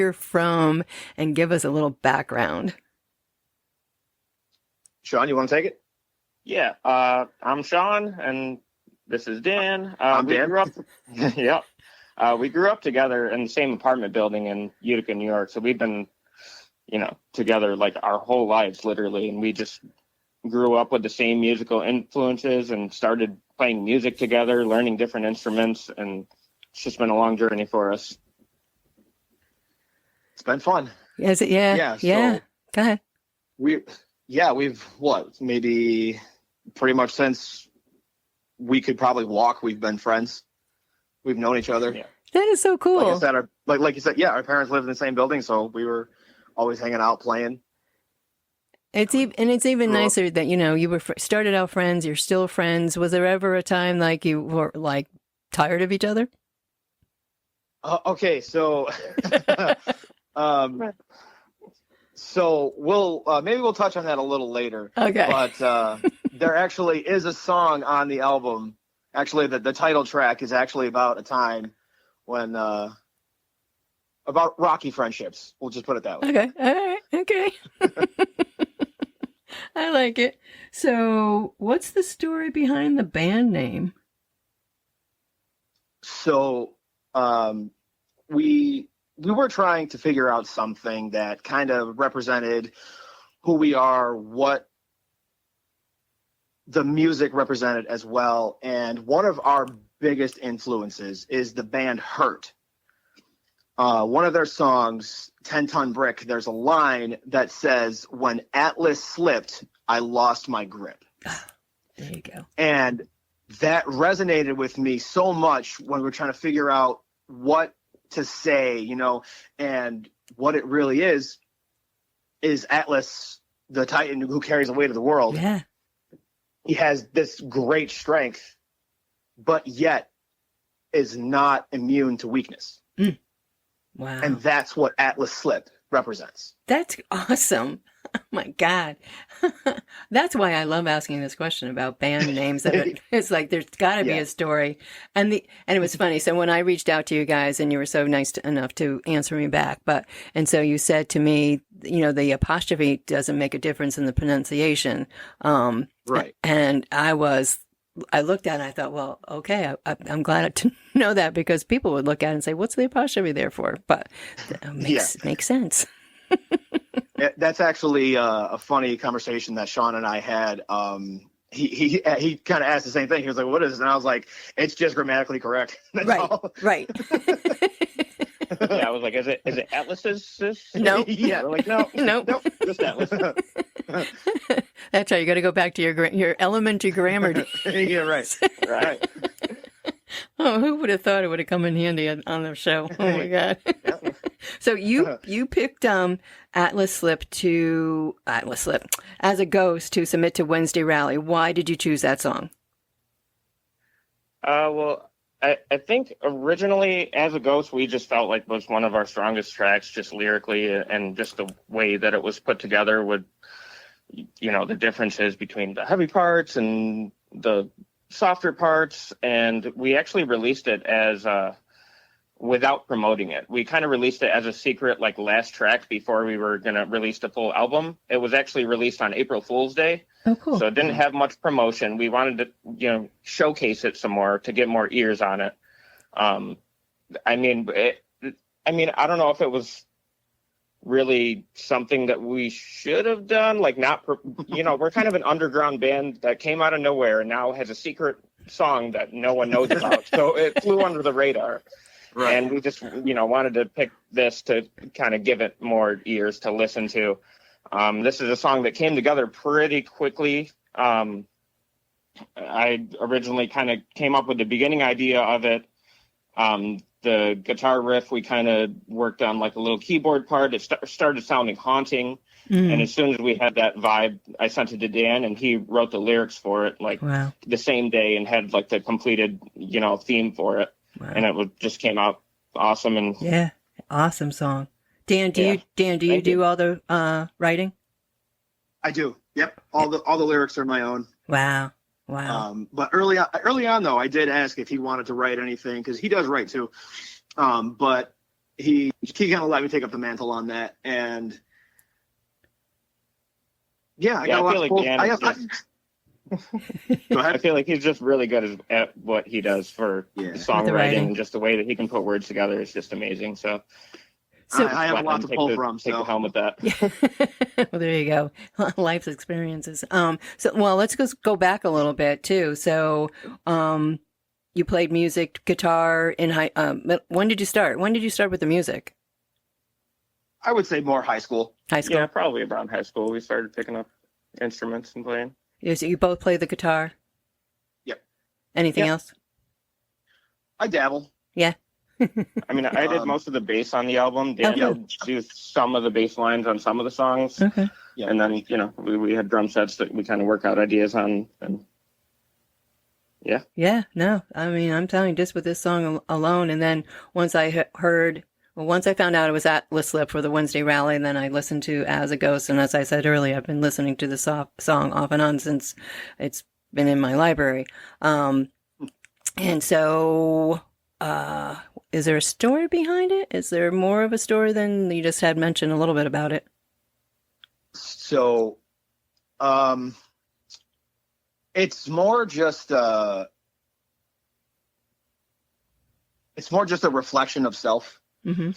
you're from and give us a little background. Sean, you want to take it? Yeah, I'm Sean, and this is Dan. I'm Dan. Grew up, yeah, we grew up together in the same apartment building in Utica, New York. So we've been, together like our whole lives, literally, and we just grew up with the same musical influences and started playing music together, learning different instruments, and it's just been a long journey for us. It's been fun. Is it? Yeah. Yeah. So Go ahead. We've maybe pretty much since we could probably walk, we've been friends. We've known each other. Yeah. That is so cool. Like I said, like you said, yeah, our parents lived in the same building, so we were always hanging out, playing. It's even nicer that, you were started out friends, you're still friends. Was there ever a time like you were like tired of each other? Okay, so so maybe we'll touch on that a little later. Okay. But there actually is a song on the album. Actually, the title track is actually about a time when about rocky friendships. We'll just put it that way. Okay. All right. Okay. I like it. So, what's the story behind the band name? So, we were trying to figure out something that kind of represented who we are, what the music represented as well. And one of our biggest influences is the band Hurt. One of their songs, 10 Ton Brick, there's a line that says, "When Atlas slipped, I lost my grip." There you go. And that resonated with me so much when we're trying to figure out what to say, and what it really is Atlas, the Titan who carries the weight of the world. Yeah. He has this great strength, but yet is not immune to weakness. Mm. Wow. And that's what Atlas Slip represents. That's awesome. Oh my God. That's why I love asking this question about band names. It's like there's got to be a story. And it was funny. So when I reached out to you guys and you were so nice enough to answer me back, and so you said to me, the apostrophe doesn't make a difference in the pronunciation. Right. And I looked at it and I thought, well, okay, I'm glad to know that, because people would look at it and say, what's the apostrophe there for? But it makes sense. That's actually a funny conversation that Sean and I had. He kind of asked the same thing. He was like, "What is it?" And I was like, "It's just grammatically correct." That's all. Right. Yeah, I was like, "Is it Atlas's?" No. Yeah. We're like, no, just Atlas. That's right. You got to go back to your elementary grammar. Yeah, right. Oh, who would have thought it would have come in handy on the show? Oh my God. So you picked Atlas Slip as a ghost to submit to Wednesday Rally. Why did you choose that song? Well, I think originally As a Ghost, we just felt like was one of our strongest tracks, just lyrically, and just the way that it was put together with, the differences between the heavy parts and the softer parts. And we actually released it as without promoting it. We kind of released it as a secret, like last track before we were going to release the full album. It was actually released on April Fool's Day. Oh, cool. So it didn't have much promotion. We wanted to, showcase it some more to get more ears on it. I don't know if it was really something that we should have done. Like we're kind of an underground band that came out of nowhere and now has a secret song that no one knows about. So it flew under the radar. Right. And we just, wanted to pick this to kind of give it more ears to listen to. This is a song that came together pretty quickly. I originally kind of came up with the beginning idea of it. The guitar riff, we kind of worked on like a little keyboard part. It started sounding haunting. Mm. And as soon as we had that vibe, I sent it to Dan and he wrote the lyrics for it the same day and had like the completed, theme for it. Wow. And it just came out awesome. And yeah, awesome song. Dan, do you do all the writing? I do. Yep. All the lyrics are my own. Wow. But early on though, I did ask if he wanted to write anything, because he does write too. But he kind of let me take up the mantle on that, and I got a lot feel to like pull. Go ahead. I feel like he's just really good at what he does for songwriting, and just the way that he can put words together is just amazing. So I have a lot to pull from. Take the helm with that. Well, there you go. Life's experiences. Let's just go back a little bit too. So, you played music, guitar in high. When did you start? When did you start with the music? I would say more high school. High school. Yeah, probably around high school we started picking up instruments and playing. So you both play the guitar? Yep. Anything else? I dabble. Yeah. I mean, I did most of the bass on the album. Dan did do some of the bass lines on some of the songs. Okay. Yeah. And then, we had drum sets that we kind of work out ideas on. And yeah. Yeah, no. I mean, I'm telling you, just with this song alone, and then once I once I found out it was at Le Slip for the Wednesday rally, and then I listened to As a Ghost, and as I said earlier, I've been listening to the song off and on since it's been in my library. And so, is there a story behind it? Is there more of a story than you just had mentioned a little bit about it? So, it's more just a reflection of self. Mm-hmm.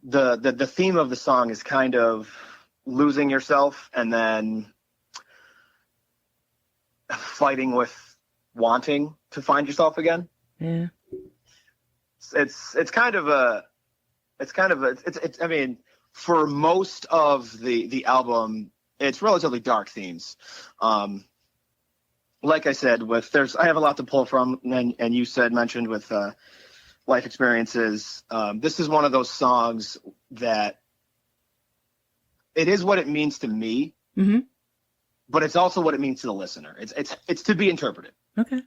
The theme of the song is kind of losing yourself and then fighting with wanting to find yourself again. Yeah. It's I mean, for most of the album, it's relatively dark themes. Like I said, I have a lot to pull from, and you mentioned with life experiences. This is one of those songs that it is what it means to me, mm-hmm. but it's also what it means to the listener. It's to be interpreted. Okay.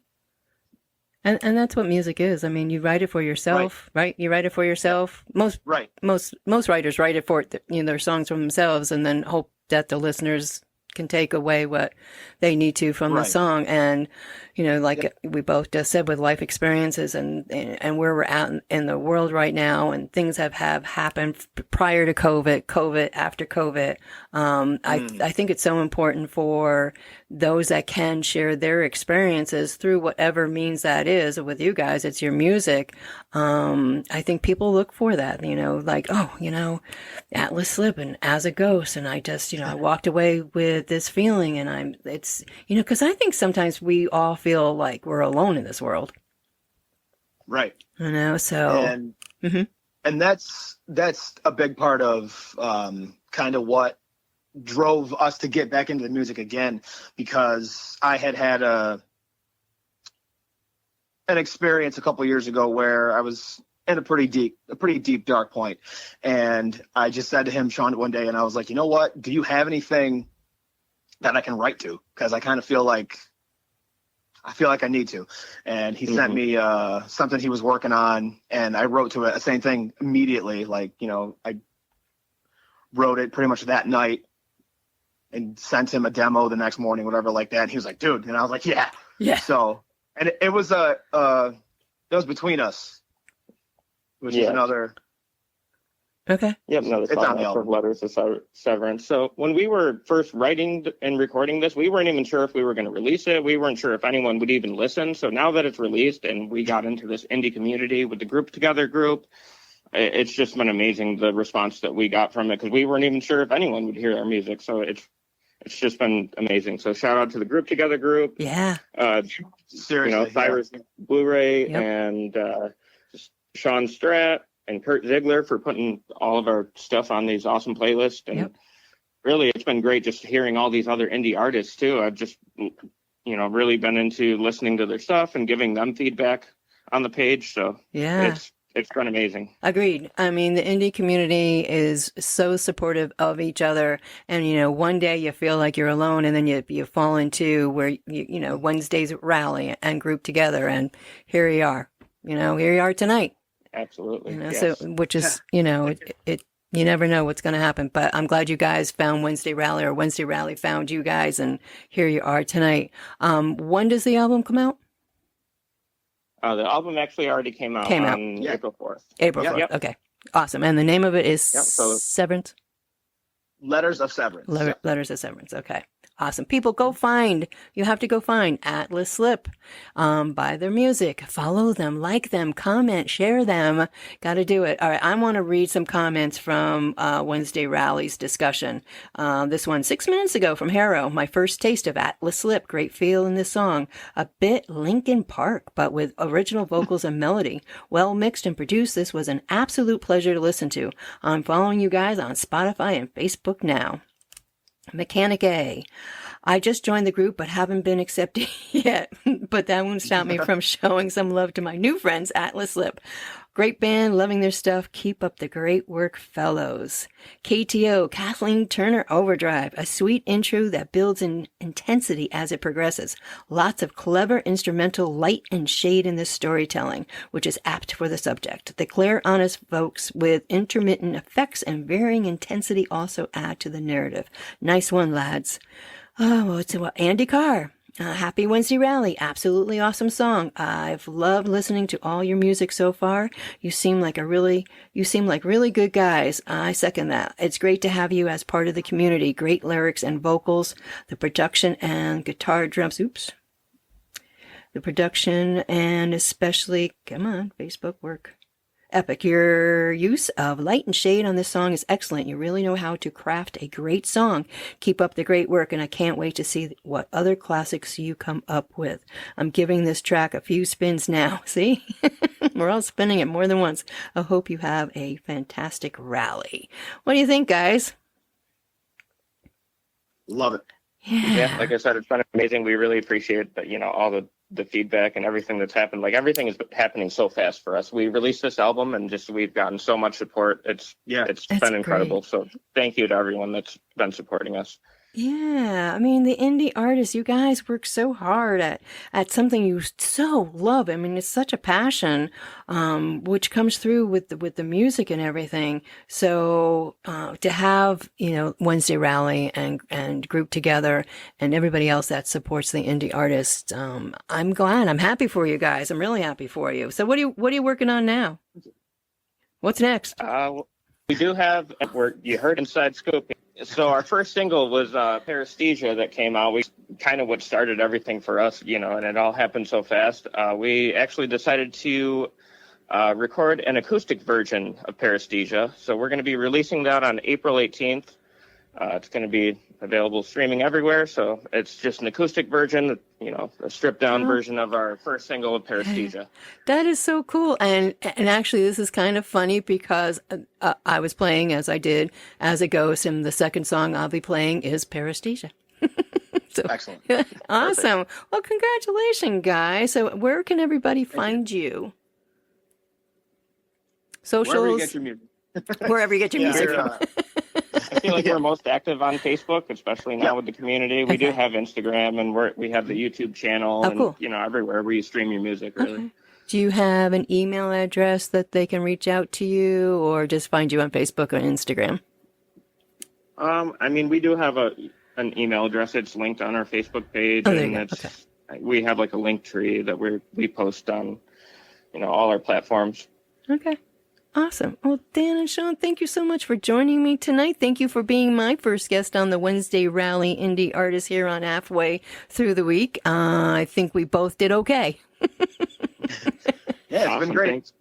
And that's what music is. I mean, you write it for yourself, right? You write it for yourself. Most writers write it for their songs for themselves, and then hope that the listeners can take away what they need to from the song. And we both just said, with life experiences and where we're at in the world right now, and things have happened prior to COVID, after COVID. I think it's so important for those that can share their experiences through whatever means that is. With you guys, it's your music. I think people look for that, Atlas Slip and As a Ghost. And I just, I walked away with this feeling, and because I think sometimes we all feel like we're alone in this world. Right. So. And that's a big part of kind of what drove us to get back into the music again, because I had an experience a couple years ago where I was in a pretty deep dark point, and I just said to him, Sean, one day, and I was like, you know what? Do you have anything that I can write to? Because I kind of feel like I need to. And he sent me something he was working on, and I wrote to it, the same thing immediately. I wrote it pretty much that night and sent him a demo the next morning, whatever like that. And he was like, dude. And I was like, yeah. So, and it was Between Us, which is another. Okay. Yep, another song for Letters of Severance. So when we were first writing and recording this, we weren't even sure if we were going to release it. We weren't sure if anyone would even listen. So now that it's released and we got into this indie community with the Group Together group, it's just been amazing, the response that we got from it, because we weren't even sure if anyone would hear our music. So it's just been amazing. So shout out to the Group Together group. Yeah. Seriously. Cyrus Blu-ray and Sean Stratt and Kurt Ziegler for putting all of our stuff on these awesome playlists. And really, it's been great just hearing all these other indie artists too. I've just, really been into listening to their stuff and giving them feedback on the page. So it's been amazing. Agreed. I mean, the indie community is so supportive of each other. And, one day you feel like you're alone, and then you fall into where, Wednesday's rally and Group Together. And here you are, here you are tonight. Absolutely. So, which is, it you never know what's going to happen, but I'm glad you guys found Wednesday Rally, or Wednesday Rally found you guys, and here you are tonight. When does the album come out? The album actually already came out on April 4th. April 4th. Okay. Awesome. And the name of it is Yep, so Severance? Letters of Severance. Letters of Severance. Okay. Awesome. People, you have to go find Atlas Slip. Buy their music, follow them, like them, comment, share them. Got to do it. All right. I want to read some comments from Wednesday Rally's discussion. This one, 6 minutes ago from Harrow. My first taste of Atlas Slip. Great feel in this song. A bit Linkin Park, but with original vocals and melody. Well mixed and produced. This was an absolute pleasure to listen to. I'm following you guys on Spotify and Facebook now. Mechanic A. I just joined the group but haven't been accepted yet. But that won't stop me from showing some love to my new friends, Atlas Slip. Great band, loving their stuff. Keep up the great work, fellows. KTO, Kathleen Turner Overdrive. A sweet intro that builds in intensity as it progresses. Lots of clever instrumental light and shade in this storytelling, which is apt for the subject. The clear, honest folks with intermittent effects and varying intensity also add to the narrative. Nice one, lads. Oh, it's Andy Carr. Happy Wednesday Rally. Absolutely awesome song. I've loved listening to all your music so far. You seem like really good guys. I second that. It's great to have you as part of the community. Great lyrics and vocals. The production and guitar drums. The production and especially, come on, Facebook work. Epic. Your use of light and shade on this song is excellent. You really know how to craft a great song. Keep up the great work, and I can't wait to see what other classics you come up with. I'm giving this track a few spins now. See? We're all spinning it more than once. I hope you have a fantastic rally. What do you think, guys? Love it. Yeah, like I said, it's been amazing. We really appreciate that, all the feedback and everything that's happened. Like, everything is happening so fast for us. We released this album and we've gotten so much support. It's been incredible. Great. So thank you to everyone that's been supporting us. Yeah, I mean, the indie artists, you guys work so hard at something you so love. I mean, it's such a passion, which comes through with the music and everything. So, to have, Wednesday Rally and group together and everybody else that supports the indie artists, I'm glad. I'm happy for you guys. I'm really happy for you. So what are you working on now? What's next? We do have, you heard Inside Scoop. So our first single was Paresthesia that came out. We kind of what started everything for us, and it all happened so fast. We actually decided to record an acoustic version of Paresthesia. So we're going to be releasing that on April 18th. It's going to be available streaming everywhere. So it's just an acoustic version, a stripped down version of our first single of Paresthesia. That is so cool. And actually, this is kind of funny because I was playing as I did as a ghost, and the second song I'll be playing is Paresthesia. So, excellent. Awesome. Perfect. Well, congratulations, guys. So where can everybody find you? Socials? Wherever you get your music. Wherever you get your music from. I feel like we're most active on Facebook, especially now with the community. We do have Instagram, and we have the YouTube channel, and cool. Everywhere where you stream your music. Really. Okay. Do you have an email address that they can reach out to you, or just find you on Facebook or Instagram? We do have an email address. It's linked on our Facebook page, and we have like a link tree that we post on, all our platforms. Okay. Awesome. Well, Dan and Sean, thank you so much for joining me tonight. Thank you for being my first guest on the Wednesday Rally Indie Artists here on Halfway Through the Week. I think we both did okay. Yeah, it's been great.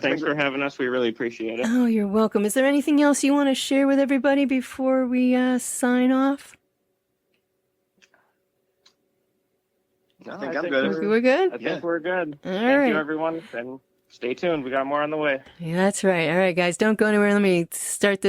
Thanks for having us. We really appreciate it. Oh, you're welcome. Is there anything else you want to share with everybody before we sign off? I think I'm good. We're good? I think we're good. Thank you, everyone. And stay tuned. We got more on the way. Yeah, that's right. All right, guys, don't go anywhere. Let me start this.